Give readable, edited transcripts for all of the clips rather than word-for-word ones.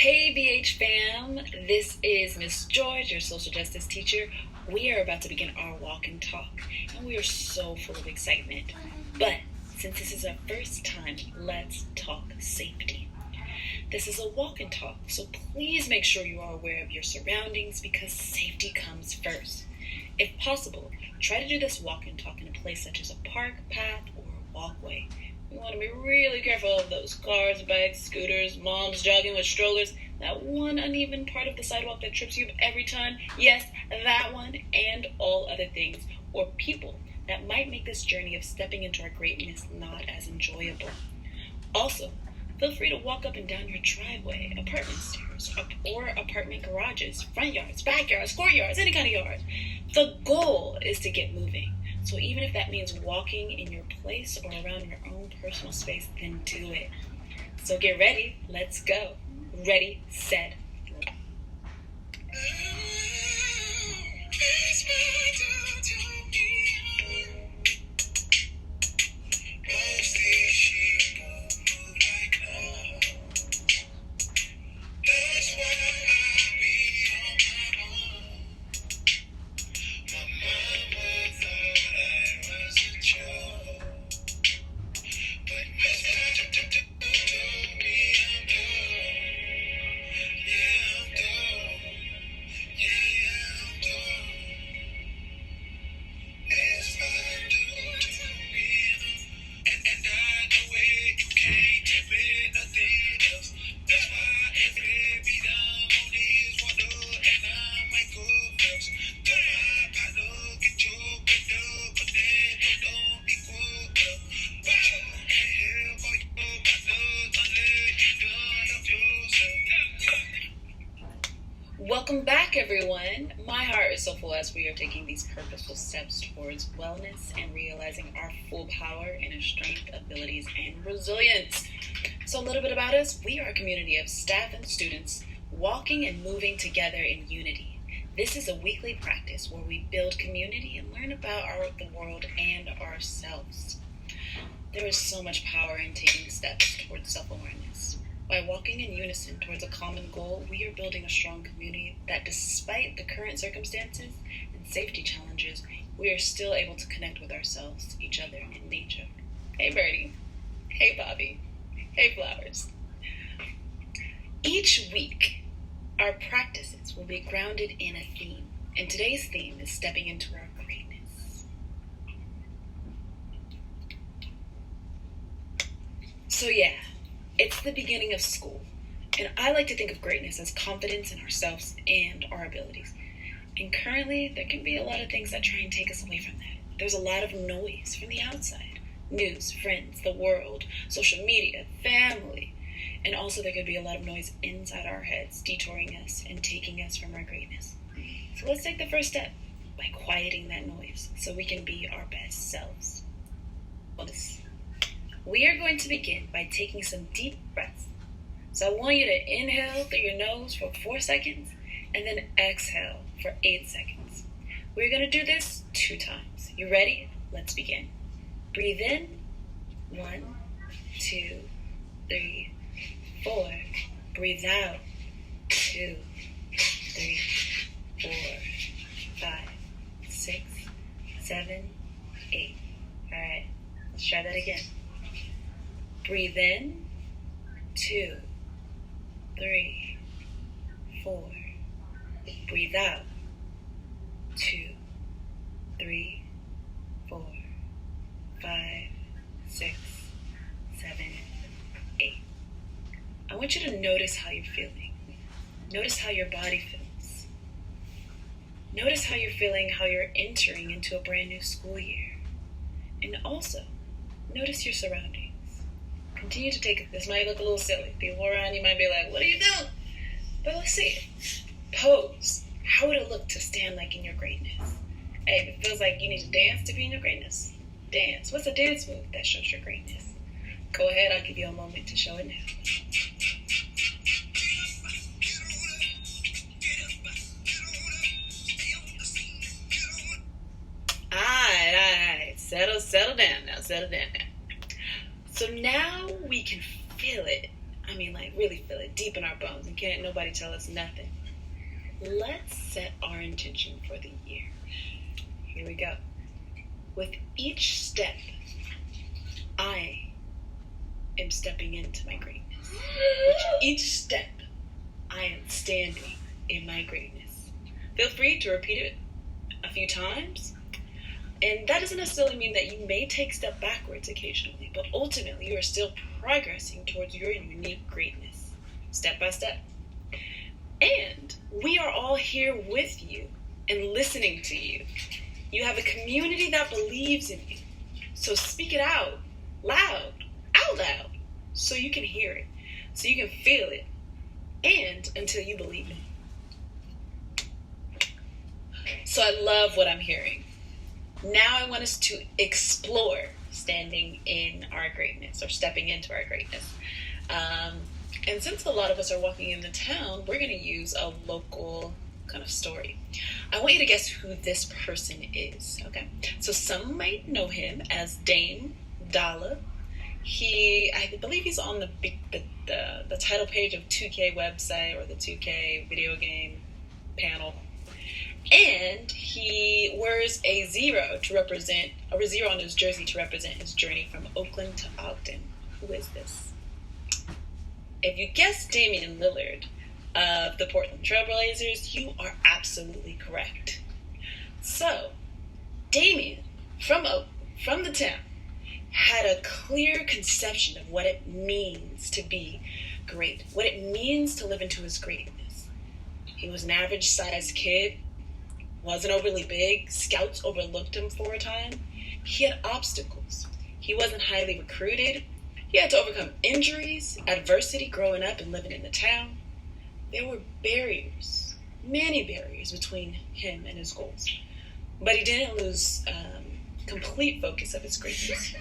Hey BH fam, this is Miss George, your social justice teacher. We are about to begin our walk and talk, and we are so full of excitement. But since this is our first time, let's talk safety. This is a walk and talk, so please make sure you are aware of your surroundings because safety comes first. If possible, try to do this walk and talk in a place such as a park, path, or a walkway. We want to be really careful of those cars, bikes, scooters, moms jogging with strollers, that one uneven part of the sidewalk that trips you up every time. Yes, that one, and all other things or people that might make this journey of stepping into our greatness not as enjoyable. Also, feel free to walk up and down your driveway, apartment stairs, or apartment garages, front yards, backyards, courtyards, any kind of yard. The goal is to get moving. So even if that means walking in your place or around your own personal space, then do it. So get ready. Let's go. Ready, set, go. Welcome back, everyone. My heart is so full as we are taking these purposeful steps towards wellness and realizing our full power in our strength, abilities, and resilience. So a little bit about us. We are a community of staff and students walking and moving together in unity. This is a weekly practice where we build community and learn about the world and ourselves. There is so much power in taking steps towards self-awareness. By walking in unison towards a common goal, we are building a strong community that, despite the current circumstances and safety challenges, we are still able to connect with ourselves, each other, and nature. Hey Birdie. Hey Bobby. Hey Flowers. Each week, our practices will be grounded in a theme, and today's theme is stepping into our greatness. So yeah, it's the beginning of school, and I like to think of greatness as confidence in ourselves and our abilities. And currently, there can be a lot of things that try and take us away from that. There's a lot of noise from the outside. News, friends, the world, social media, family. And also there could be a lot of noise inside our heads, detouring us and taking us from our greatness. So let's take the first step by quieting that noise so we can be our best selves. We are going to begin by taking some deep breaths. So I want you to inhale through your nose for 4 seconds and then exhale for 8 seconds. We're going to do this 2 times. You ready? Let's begin. Breathe in. 1, 2, 3, 4. Breathe out. 2, 3, 4, 5, 6, 7, 8. All right, let's try that again. Breathe in. 2, 3, 4. Breathe out. 2, 3, 4, 5, 6, 7, 8. I want you to notice how you're feeling. Notice how your body feels. Notice how you're feeling, how you're entering into a brand new school year. And also, notice your surroundings. Continue to take it. This might look a little silly. People around you might be like, what are you doing? But let's see it. Pose. How would it look to stand like in your greatness? Hey, if it feels like you need to dance to be in your greatness, dance. What's a dance move that shows your greatness? Go ahead, I'll give you a moment to show it now. Alright. Settle down now. So now we can feel it. I mean, like, really feel it deep in our bones and can't nobody tell us nothing. Let's set our intention for the year. Here we go. With each step, I am stepping into my greatness. With each step, I am standing in my greatness. Feel free to repeat it a few times. And that doesn't necessarily mean that you may take a step backwards occasionally, but ultimately you are still progressing towards your unique greatness, step by step. And we are all here with you and listening to you. You have a community that believes in you. So speak it out loud, so you can hear it, so you can feel it, and until you believe it. So I love what I'm hearing. Now I want us to explore standing in our greatness or stepping into our greatness. And since a lot of us are walking in the town, we're going to use a local kind of story. I want you to guess who this person is, okay? So some might know him as Dame Dalla. I believe he's on the title page of 2K website or the 2K video game panel. And he wears a zero on his jersey to represent his journey from Oakland to Ogden. Who is this? If you guessed Damian Lillard of the Portland Trailblazers, you are absolutely correct. So, Damian from the town had a clear conception of what it means to be great, what it means to live into his greatness. He was an average-sized kid, wasn't overly big. Scouts overlooked him for a time. He had obstacles. He wasn't highly recruited. He had to overcome injuries, adversity growing up and living in the town. There were barriers, many barriers between him and his goals. But he didn't lose complete focus of his greatness.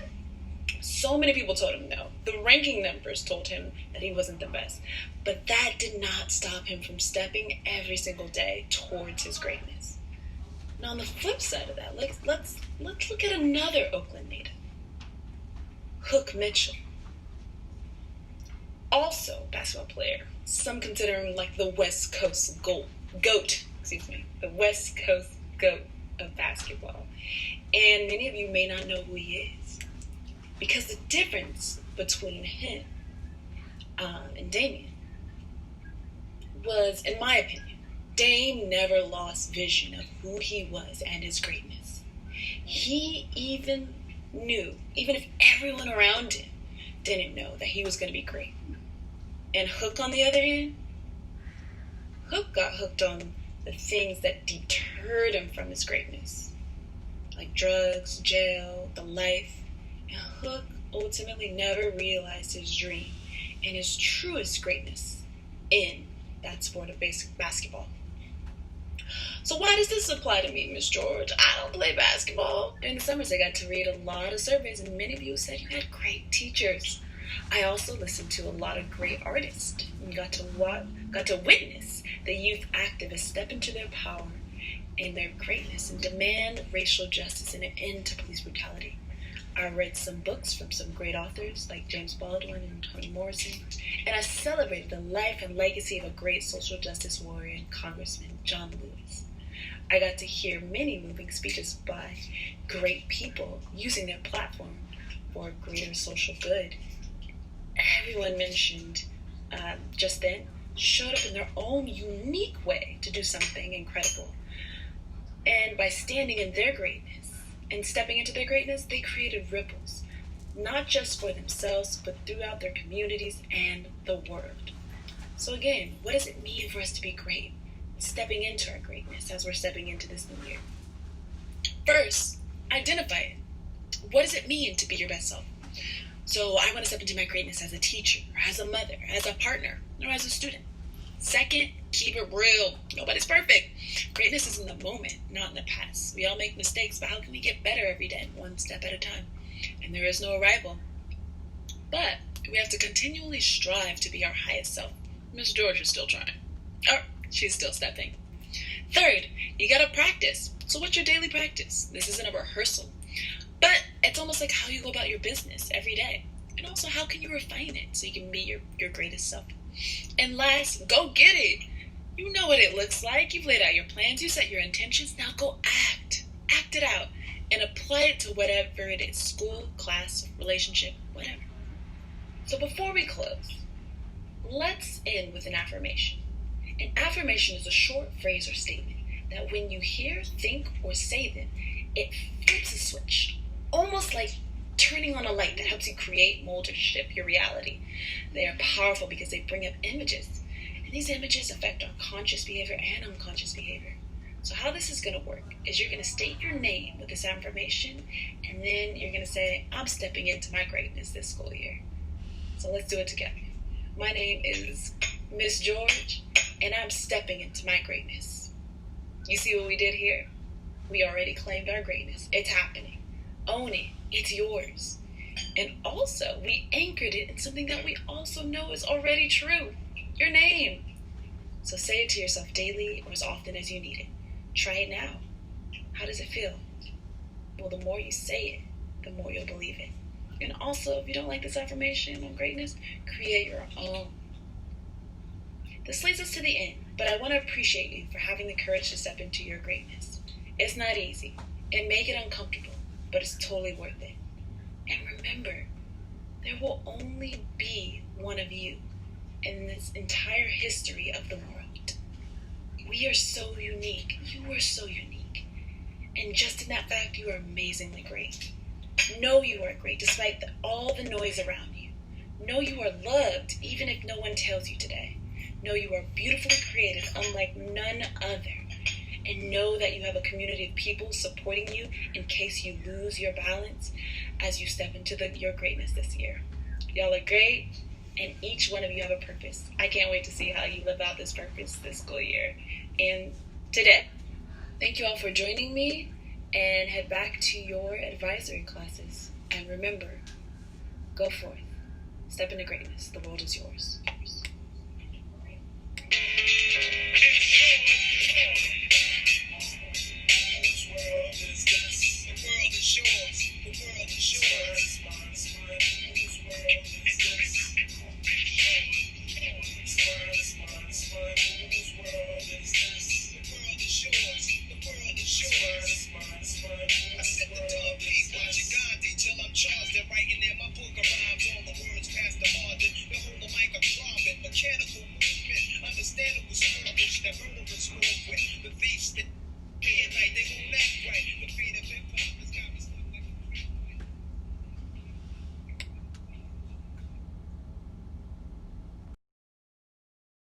So many people told him no. The ranking numbers told him that he wasn't the best. But that did not stop him from stepping every single day towards his greatness. Now, on the flip side of that, let's look at another Oakland native, Hook Mitchell. Also a basketball player. Some consider him like the West Coast goat, the West Coast goat of basketball. And many of you may not know who he is. Because the difference between him and Damian was, in my opinion, Dame never lost vision of who he was and his greatness. He even knew, even if everyone around him didn't know, that he was going to be great. And Hook, on the other hand, Hook got hooked on the things that deterred him from his greatness, like drugs, jail, the life. And Hook ultimately never realized his dream and his truest greatness in that sport of basic basketball. So why does this apply to me, Miss George? I don't play basketball. In the summers, I got to read a lot of surveys, and many of you said you had great teachers. I also listened to a lot of great artists and got to witness the youth activists step into their power and their greatness and demand racial justice and an end to police brutality. I read some books from some great authors like James Baldwin and Toni Morrison, and I celebrated the life and legacy of a great social justice warrior and Congressman, John Lewis. I got to hear many moving speeches by great people using their platform for greater social good. Everyone mentioned just then showed up in their own unique way to do something incredible. And by standing in their greatness and stepping into their greatness, they created ripples, not just for themselves, but throughout their communities and the world. So again, what does it mean for us to be great? Stepping into our greatness as we're stepping into this new year. First, identify it. What does it mean to be your best self? So I want to step into my greatness as a teacher, or as a mother, as a partner, or as a student. Second, keep it real. Nobody's perfect. Greatness is in the moment, not in the past. We all make mistakes, but how can we get better every day, one step at a time? And there is no arrival. But we have to continually strive to be our highest self. Miss George is still trying. Oh, she's still stepping. Third, you gotta practice. So what's your daily practice? This isn't a rehearsal, but it's almost like how you go about your business every day. And also, how can you refine it so you can be your greatest self? And last, go get it. You know what it looks like. You've laid out your plans. You set your intentions. Now go act. Act it out. And apply it to whatever it is. School, class, relationship, whatever. So before we close, let's end with an affirmation. An affirmation is a short phrase or statement that when you hear, think, or say them, it flips a switch. Almost like turning on a light that helps you create, mold, or shift your reality. They are powerful because they bring up images. And these images affect our conscious behavior and unconscious behavior. So how this is going to work is you're going to state your name with this affirmation, and then you're going to say, I'm stepping into my greatness this school year. So let's do it together. My name is Miss George, and I'm stepping into my greatness. You see what we did here? We already claimed our greatness. It's happening. Own it. It's yours. And also, we anchored it in something that we also know is already true. Your name. So say it to yourself daily or as often as you need it. Try it now. How does it feel? Well, the more you say it, the more you'll believe it. And also, if you don't like this affirmation on greatness, create your own. This leads us to the end, but I want to appreciate you for having the courage to step into your greatness. It's not easy. It may get uncomfortable, but it's totally worth it. And remember, there will only be one of you in this entire history of the world. We are so unique. You are so unique. And just in that fact, you are amazingly great. Know you are great despite all the noise around you. Know you are loved even if no one tells you today. Know you are beautifully created unlike none other. And know that you have a community of people supporting you in case you lose your balance as you step into your greatness this year. Y'all are great, and each one of you have a purpose. I can't wait to see how you live out this purpose this school year. And today, thank you all for joining me, and head back to your advisory classes. And remember, go forth. Step into greatness. The world is yours.